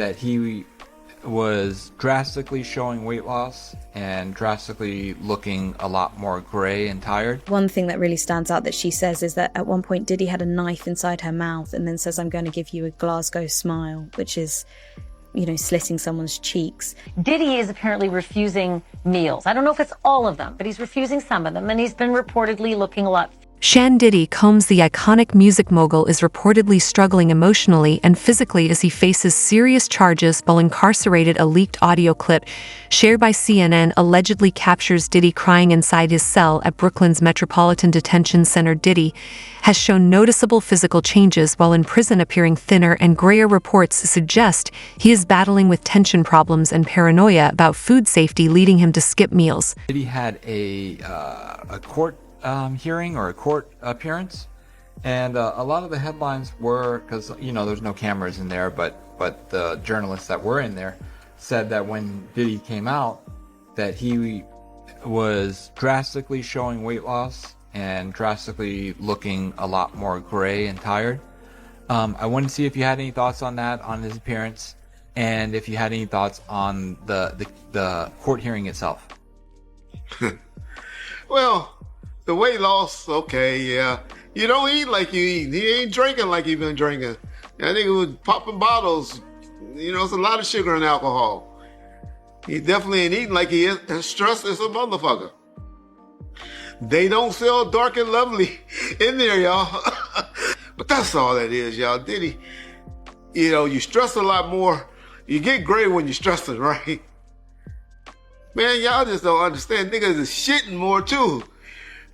that he was drastically showing weight loss and drastically looking a lot more gray and tired. One thing that really stands out that she says is that at one point Diddy had a knife inside her mouth and then says, "I'm going to give you a Glasgow smile," which is, slitting someone's cheeks. Diddy is apparently refusing meals. I don't know if it's all of them, but he's refusing some of them, and he's been reportedly looking a lot. Diddy Combs, the iconic music mogul, is reportedly struggling emotionally and physically as he faces serious charges while incarcerated. A leaked audio clip shared by CNN allegedly captures Diddy crying inside his cell at Brooklyn's Metropolitan Detention Center. Diddy has shown noticeable physical changes while in prison, appearing thinner and grayer. Reports suggest he is battling with tension problems and paranoia about food safety, leading him to skip meals. Diddy had a court hearing or a court appearance, and a lot of the headlines were, because there's no cameras in there, but the journalists that were in there said that when Diddy came out that he was drastically showing weight loss and drastically looking a lot more gray and tired. I wanted to see if you had any thoughts on that, on his appearance, and if you had any thoughts on the court hearing itself. Well, the weight loss, okay, yeah. You don't eat like you eat. He ain't drinking like he been drinking. I think it was popping bottles. It's a lot of sugar and alcohol. He definitely ain't eating like he is. And stress is a motherfucker. They don't sell dark and lovely in there, y'all. But that's all that is, y'all. Diddy, you stress a lot more. You get gray when you're stressing, right? Man, y'all just don't understand. Niggas is shitting more too.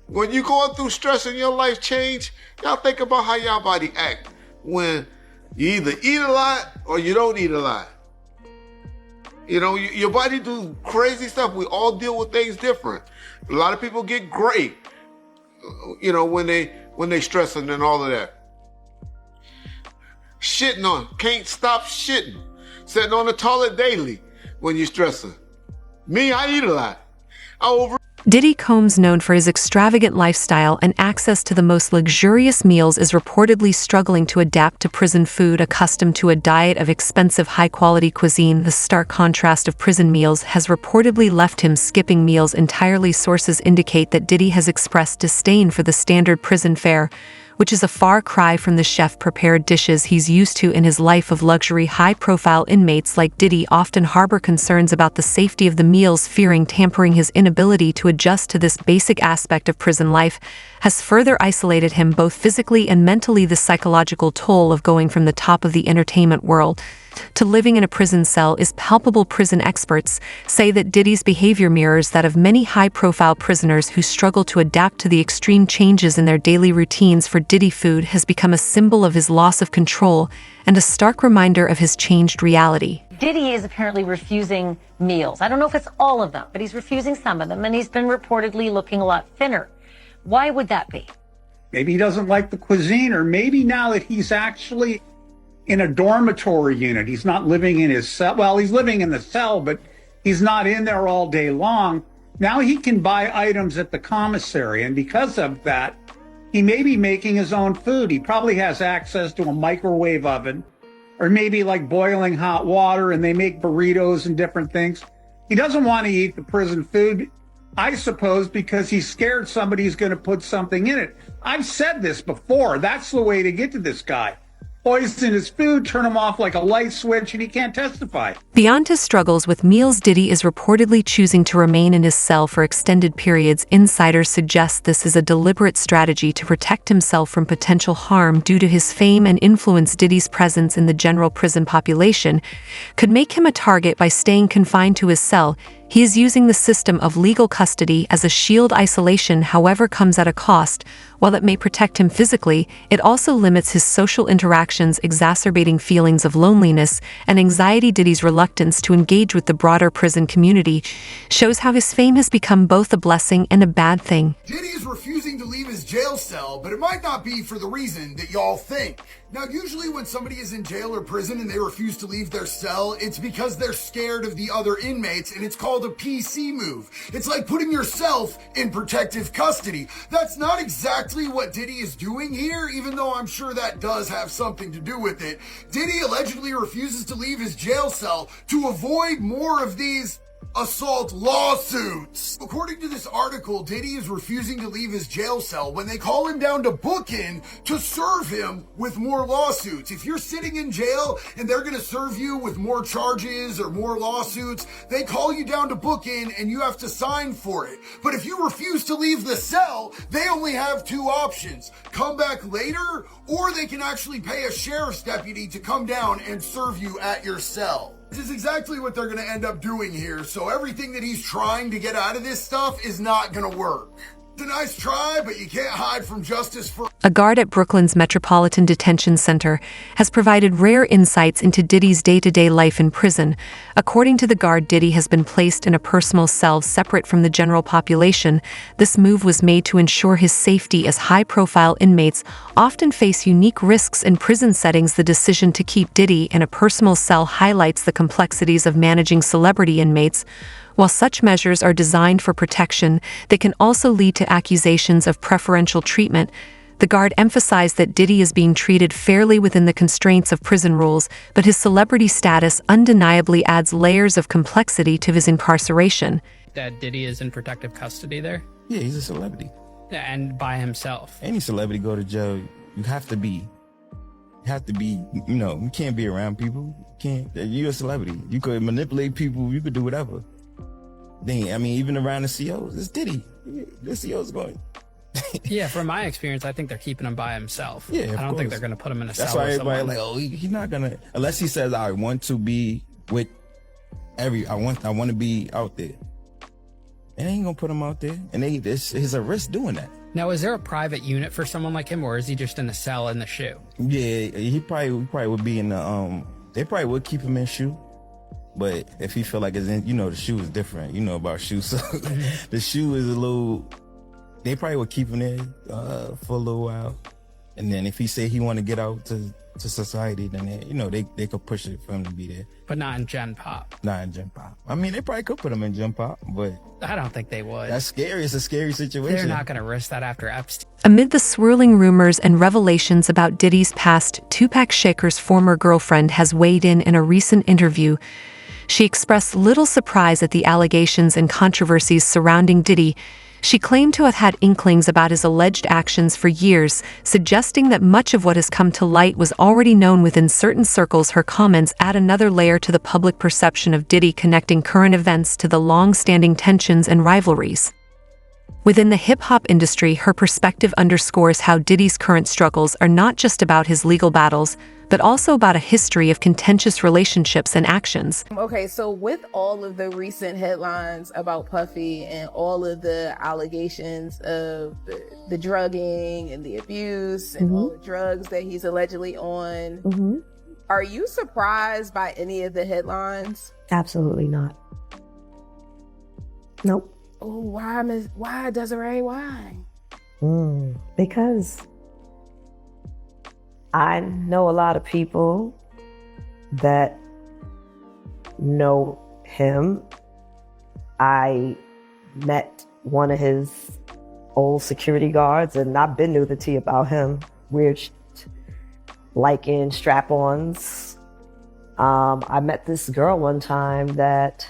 When you going through stress and your life change, y'all think about how y'all body act when you either eat a lot or you don't eat a lot. Your body do crazy stuff. We all deal with things different. A lot of people get gray, when they stressing and all of that. Can't stop shitting. Sitting on the toilet daily when you're stressing. Me, I eat a lot. Diddy Combs, known for his extravagant lifestyle and access to the most luxurious meals, is reportedly struggling to adapt to prison food. Accustomed to a diet of expensive, high-quality cuisine, the stark contrast of prison meals has reportedly left him skipping meals entirely. Sources indicate that Diddy has expressed disdain for the standard prison fare, which is a far cry from the chef-prepared dishes he's used to in his life of luxury. High-profile inmates like Diddy often harbor concerns about the safety of the meals, fearing tampering. His inability to adjust to this basic aspect of prison life has further isolated him both physically and mentally. The psychological toll of going from the top of the entertainment world to living in a prison cell is palpable. Prison experts say that Diddy's behavior mirrors that of many high-profile prisoners who struggle to adapt to the extreme changes in their daily routines. For Diddy, food has become a symbol of his loss of control and a stark reminder of his changed reality. Diddy is apparently refusing meals. I don't know if it's all of them, but he's refusing some of them, and he's been reportedly looking a lot thinner. Why would that be? Maybe he doesn't like the cuisine, or maybe now that he's actually in a dormitory unit, he's not living in his cell. Well, he's living in the cell, but he's not in there all day long. Now he can buy items at the commissary, and because of that, he may be making his own food. He probably has access to a microwave oven, or maybe like boiling hot water, and they make burritos and different things. He doesn't want to eat the prison food, I suppose, because he's scared somebody's going to put something in it. I've said this before. That's the way to get to this guy. Poison his food, turn him off like a light switch, and he can't testify. Beyond his struggles with meals, Diddy is reportedly choosing to remain in his cell for extended periods. Insiders suggest this is a deliberate strategy to protect himself from potential harm due to his fame and influence. Diddy's presence in the general prison population could make him a target. By staying confined to his cell, he is using the system of legal custody as a shield. Isolation, however, comes at a cost. While it may protect him physically, it also limits his social interactions, exacerbating feelings of loneliness and anxiety. Diddy's reluctance to engage with the broader prison community shows how his fame has become both a blessing and a bad thing. Diddy is refusing to leave his jail cell, but it might not be for the reason that y'all think. Now, usually when somebody is in jail or prison and they refuse to leave their cell, it's because they're scared of the other inmates, and it's called called a PC move. It's like putting yourself in protective custody. That's not exactly what Diddy is doing here, even though I'm sure that does have something to do with it. Diddy allegedly refuses to leave his jail cell to avoid more of these assault lawsuits. According to this article, Diddy is refusing to leave his jail cell when they call him down to book in to serve him with more lawsuits. If you're sitting in jail and they're going to serve you with more charges or more lawsuits, they call you down to book in and you have to sign for it. But if you refuse to leave the cell, they only have two options: come back later, or they can actually pay a sheriff's deputy to come down and serve you at your cell. This is exactly what they're going to end up doing here, so everything that he's trying to get out of this stuff is not going to work. It's a nice try, but you can't hide from justice for... A guard at Brooklyn's Metropolitan Detention Center has provided rare insights into Diddy's day-to-day life in prison. According to the guard, Diddy has been placed in a personal cell separate from the general population. This move was made to ensure his safety, as high-profile inmates often face unique risks in prison settings. The decision to keep Diddy in a personal cell highlights the complexities of managing celebrity inmates. While such measures are designed for protection, they can also lead to accusations of preferential treatment. The guard emphasized that Diddy is being treated fairly within the constraints of prison rules, but his celebrity status undeniably adds layers of complexity to his incarceration. That Diddy is in protective custody there? Yeah, he's a celebrity. And by himself. Any celebrity go to jail, you have to be, you can't be around people. You're a celebrity. You could manipulate people, you could do whatever. Even around the COs, it's Diddy. The CO's going. Yeah, from my experience, I think they're keeping him by himself. Yeah, I don't think they're going to put him in a cell. That's why with everybody someone. he's not gonna, unless he says, I want to be with I want to be out there. And they ain't gonna put him out there. And it's a risk doing that. Now, is there a private unit for someone like him, or is he just in a cell in the SHU? Yeah, he probably would be in the they probably would keep him in SHU. But if he feel like it's in, the SHU is different. You know about SHU, so the SHU is a little. They probably would keep him there for a little while, and then if he say he want to get out to society, then they could push it for him to be there. But not in Gen Pop. Not in Gen Pop. They probably could put him in Gen Pop, but I don't think they would. That's scary. It's a scary situation. They're not going to risk that after Epstein. Amid the swirling rumors and revelations about Diddy's past, Tupac Shakur's former girlfriend has weighed in a recent interview. She expressed little surprise at the allegations and controversies surrounding Diddy. She claimed to have had inklings about his alleged actions for years, suggesting that much of what has come to light was already known within certain circles. Her comments add another layer to the public perception of Diddy, connecting current events to the long-standing tensions and rivalries. Within the hip-hop industry, her perspective underscores how Diddy's current struggles are not just about his legal battles, but also about a history of contentious relationships and actions. Okay, so with all of the recent headlines about Puffy and all of the allegations of the drugging and the abuse and all the drugs that he's allegedly on, are you surprised by any of the headlines? Absolutely not. Nope. Oh, why, Desiree? Why? Because I know a lot of people that know him. I met one of his old security guards, and I've been to the tea about him. Weird liking strap-ons. I met this girl one time that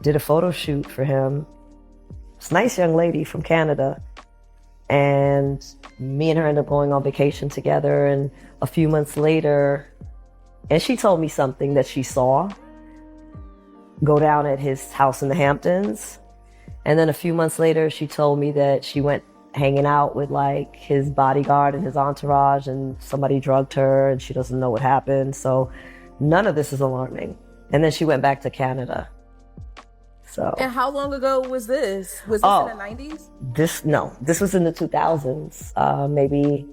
did a photo shoot for him. It's a nice young lady from Canada. And me and her ended up going on vacation together. And a few months later, and she told me something that she saw go down at his house in the Hamptons. And then a few months later, she told me that she went hanging out with like his bodyguard and his entourage, and somebody drugged her and she doesn't know what happened. So none of this is alarming. And then she went back to Canada. So. And how long ago was this? Was this in the 90s? This was in the 2000s. Maybe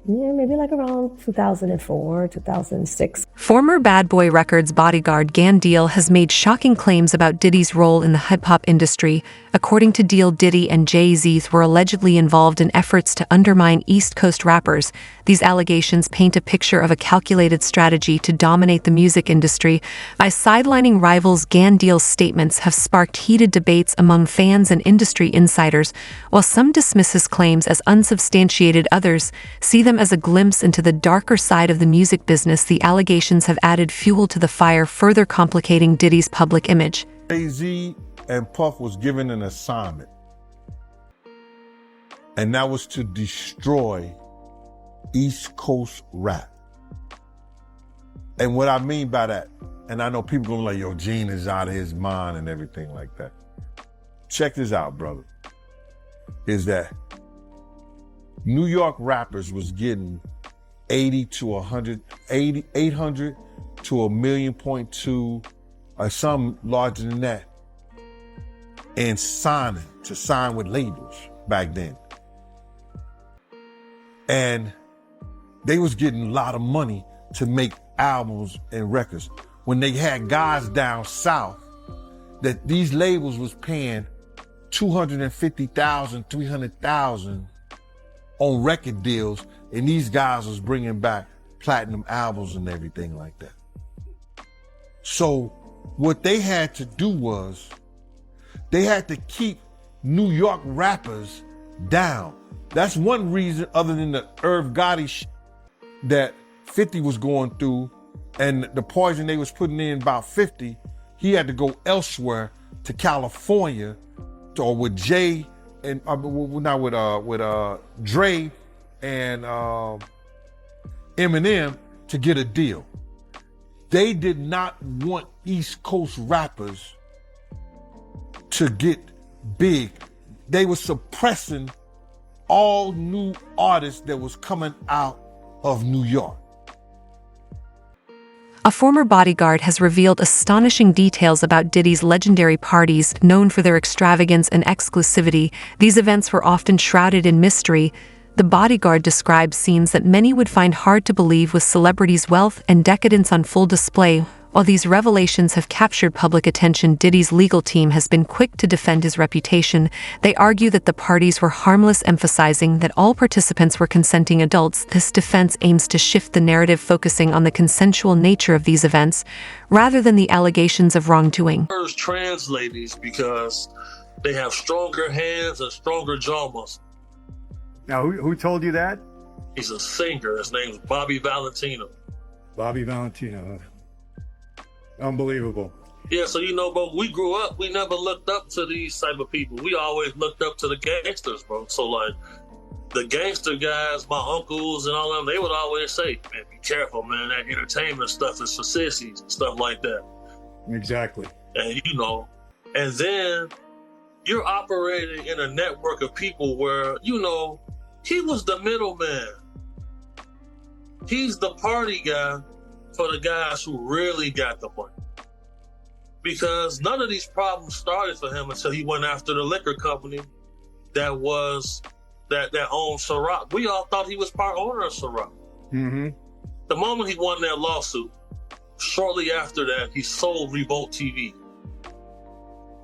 Yeah, maybe like around 2004, 2006. Former Bad Boy Records bodyguard Gan Deal has made shocking claims about Diddy's role in the hip-hop industry. According to Deal, Diddy and Jay-Z were allegedly involved in efforts to undermine East Coast rappers. These allegations paint a picture of a calculated strategy to dominate the music industry. By sidelining rivals, Gan Deal's statements have sparked heated debates among fans and industry insiders. While some dismiss his claims as unsubstantiated, others see them as a glimpse into the darker side of the music business. The allegations have added fuel to the fire, further complicating Diddy's public image. Jay-Z and Puff was given an assignment, and that was to destroy East Coast rap. And what I mean by that, and I know people gonna be like, yo, Gene is out of his mind and everything like that. Check this out, brother, is that New York rappers was getting 800 to 1.2 million, or some larger than that, and sign with labels back then. And they was getting a lot of money to make albums and records. When they had guys down south that these labels was paying $250,000, $300,000 on record deals, and these guys was bringing back platinum albums and everything like that. So what they had to do was they had to keep New York rappers down. That's one reason, other than the Irv Gotti that 50 was going through and the poison they was putting in about 50, he had to go elsewhere to California or with Jay and not with Dre and Eminem to get a deal. They did not want East Coast rappers to get big. They were suppressing all new artists that was coming out of New York. A former bodyguard has revealed astonishing details about Diddy's legendary parties, known for their extravagance and exclusivity. These events were often shrouded in mystery. The bodyguard described scenes that many would find hard to believe, with celebrities' wealth and decadence on full display. While these revelations have captured public attention, Diddy's legal team has been quick to defend his reputation. They argue that the parties were harmless, emphasizing that all participants were consenting adults. This defense aims to shift the narrative, focusing on the consensual nature of these events, rather than the allegations of wrongdoing. Trans ladies, because they have stronger hands and stronger jaw muscles. Now, who told you that? He's a singer. His name's Bobby Valentino. Bobby Valentino. Unbelievable. Yeah, so but we grew up, we never looked up to these type of people. We always looked up to the gangsters, bro. So like the gangster guys, my uncles and all of them, they would always say, man, be careful, man, that entertainment stuff is for sissies and stuff like that. Exactly. And and then you're operating in a network of people where, he was the middleman. He's the party guy for the guys who really got the money. Because none of these problems started for him until he went after the liquor company that owned Ciroc. We all thought he was part owner of Ciroc. Mm-hmm. The moment he won that lawsuit, shortly after that, he sold Revolt TV.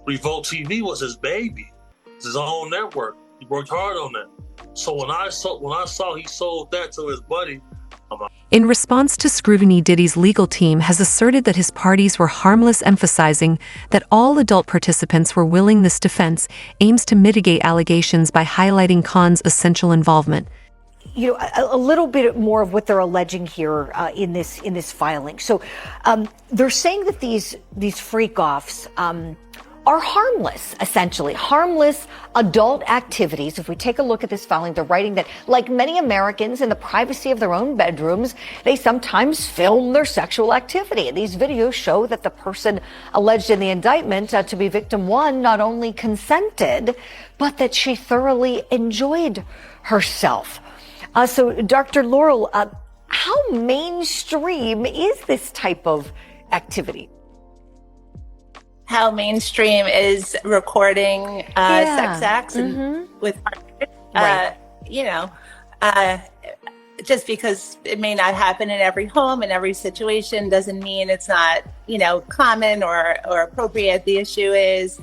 Revolt TV was his baby. It's his own network. He worked hard on that. So when I saw he sold that to his buddy, in response to scrutiny, Diddy's legal team has asserted that his parties were harmless, emphasizing that all adult participants were willing. This defense aims to mitigate allegations by highlighting Khan's essential involvement. A little bit more of what they're alleging here in this filing. So they're saying that these freak-offs are harmless, essentially. Harmless adult activities. If we take a look at this filing, they're writing that, like many Americans in the privacy of their own bedrooms, they sometimes film their sexual activity. And these videos show that the person alleged in the indictment to be victim one not only consented, but that she thoroughly enjoyed herself. So, Dr. Laurel, how mainstream is this type of activity? How mainstream is recording sex acts with partners. Right. just because it may not happen in every home in every situation doesn't mean it's not, common or appropriate. The issue is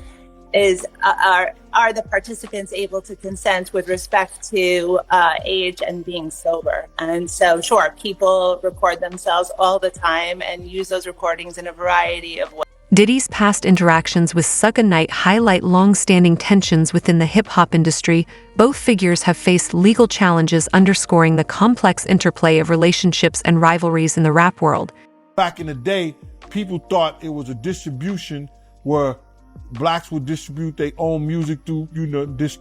are the participants able to consent with respect to age and being sober? And so, sure, people record themselves all the time and use those recordings in a variety of ways. Diddy's past interactions with Suge Knight highlight long-standing tensions within the hip-hop industry. Both figures have faced legal challenges, underscoring the complex interplay of relationships and rivalries in the rap world. Back in the day, people thought it was a distribution where blacks would distribute their own music through,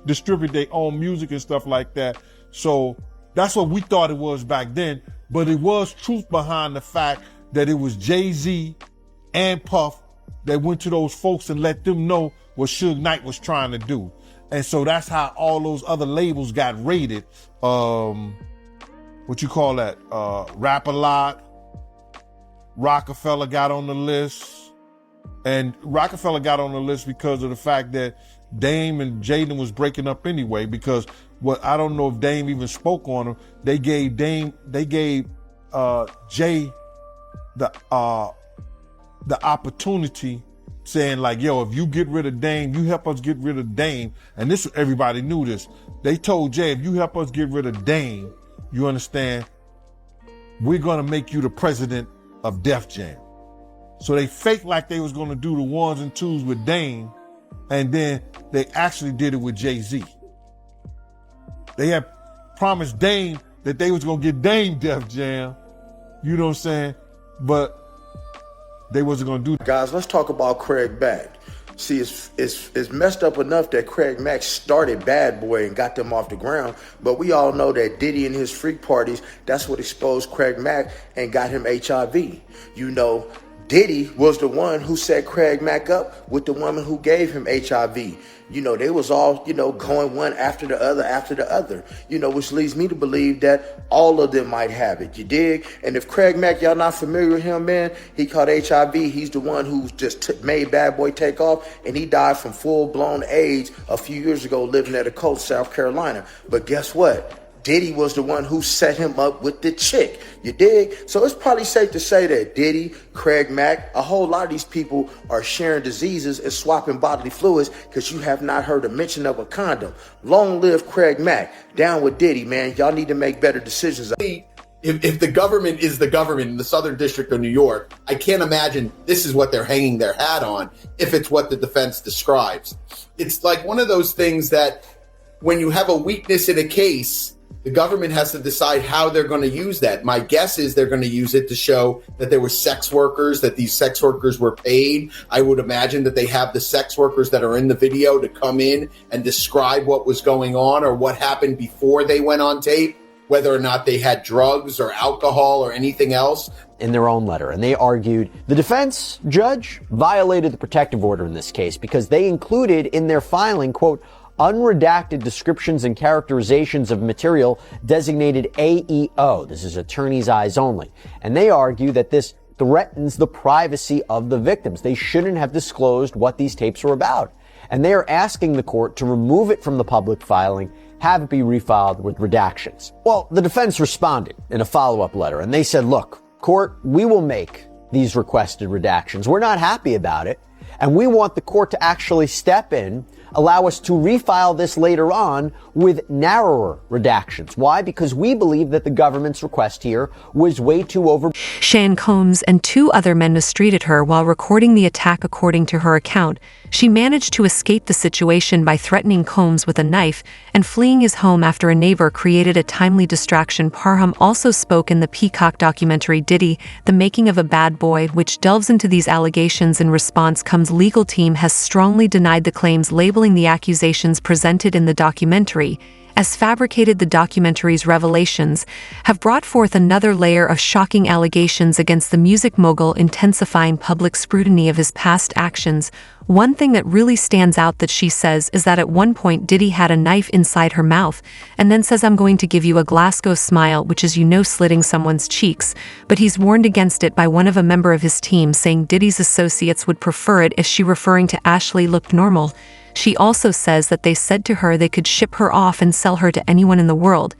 distribute their own music and stuff like that. So that's what we thought it was back then. But it was truth behind the fact that it was Jay-Z and Puff that went to those folks and let them know what Suge Knight was trying to do. And so that's how all those other labels got rated. What you call that? Rap-A-Lot. Rockefeller got on the list. And Rockefeller got on the list because of the fact that Dame and Jaden was breaking up anyway, because I don't know if Dame even spoke on him. They gave Jay the opportunity, saying like, yo, if you get rid of Dame, you help us get rid of Dame. And this, everybody knew this. They told Jay, if you help us get rid of Dame, you understand, we're gonna make you the president of Def Jam. So they faked like they was gonna do the ones and twos with Dame, and then they actually did it with Jay-Z. They had promised Dame that they was gonna get Dame Def Jam, you know what I'm saying? But they wasn't gonna do that. Guys, let's talk about Craig Mack. See, it's messed up enough that Craig Mack started Bad Boy and got them off the ground, but we all know that Diddy and his freak parties, that's what exposed Craig Mack and got him HIV. Diddy was the one who set Craig Mack up with the woman who gave him HIV. They was all, going one after the other, which leads me to believe that all of them might have it, you dig? And if Craig Mack, y'all not familiar with him, man, he caught HIV. He's the one who just made Bad Boy take off, and he died from full-blown AIDS a few years ago living at a coast, South Carolina. But guess what? Diddy was the one who set him up with the chick, you dig? So it's probably safe to say that Diddy, Craig Mack, a whole lot of these people are sharing diseases and swapping bodily fluids because you have not heard a mention of a condom. Long live Craig Mack. Down with Diddy, man. Y'all need to make better decisions. If the government is the government in the Southern District of New York, I can't imagine this is what they're hanging their hat on if it's what the defense describes. It's like one of those things that when you have a weakness in a case, the government has to decide how they're going to use that. My guess is they're going to use it to show that there were sex workers, that these sex workers were paid. I would imagine that they have the sex workers that are in the video to come in and describe what was going on or what happened before they went on tape, whether or not they had drugs or alcohol or anything else. In their own letter, and they argued the defense judge violated the protective order in this case because they included in their filing, quote, unredacted descriptions and characterizations of material designated AEO. This is attorney's eyes only. And they argue that this threatens the privacy of the victims. They shouldn't have disclosed what these tapes were about. And they are asking the court to remove it from the public filing, have it be refiled with redactions. Well, the defense responded in a follow-up letter, and they said, look, court, we will make these requested redactions. We're not happy about it, and we want the court to actually step in, allow us to refile this later on with narrower redactions. Why? Because we believe that the government's request here was way too over. Shan Combs and 2 other men mistreated her while recording the attack. According to her account, she managed to escape the situation by threatening Combs with a knife and fleeing his home after a neighbor created a timely distraction. Parham also spoke in the Peacock documentary Diddy, The Making of a Bad Boy, which delves into these allegations. In response, Combs' legal team has strongly denied the claims, labeling the accusations presented in the documentary as fabricated. The documentary's revelations have brought forth another layer of shocking allegations against the music mogul, intensifying public scrutiny of his past actions. One thing that really stands out that she says is that at one point Diddy had a knife inside her mouth and then says, I'm going to give you a Glasgow smile, which is, slitting someone's cheeks. But he's warned against it by one of a member of his team, saying Diddy's associates would prefer it if she, referring to Ashley, looked normal. She also says that they said to her they could ship her off and sell her to anyone in the world.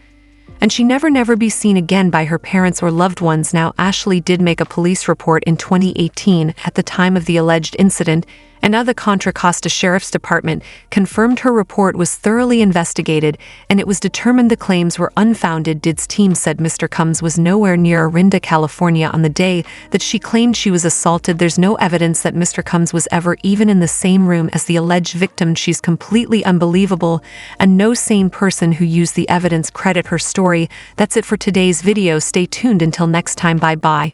and she never be seen again by her parents or loved ones. Now, Ashley did make a police report in 2018 at the time of the alleged incident, and now the Contra Costa Sheriff's Department confirmed her report was thoroughly investigated and it was determined the claims were unfounded. Did's team said Mr. Combs was nowhere near Orinda, California on the day that she claimed she was assaulted. There's no evidence that Mr. Combs was ever even in the same room as the alleged victim. She's completely unbelievable, and no sane person who used the evidence credit her story. That's it for today's video. Stay tuned until next time. Bye-bye.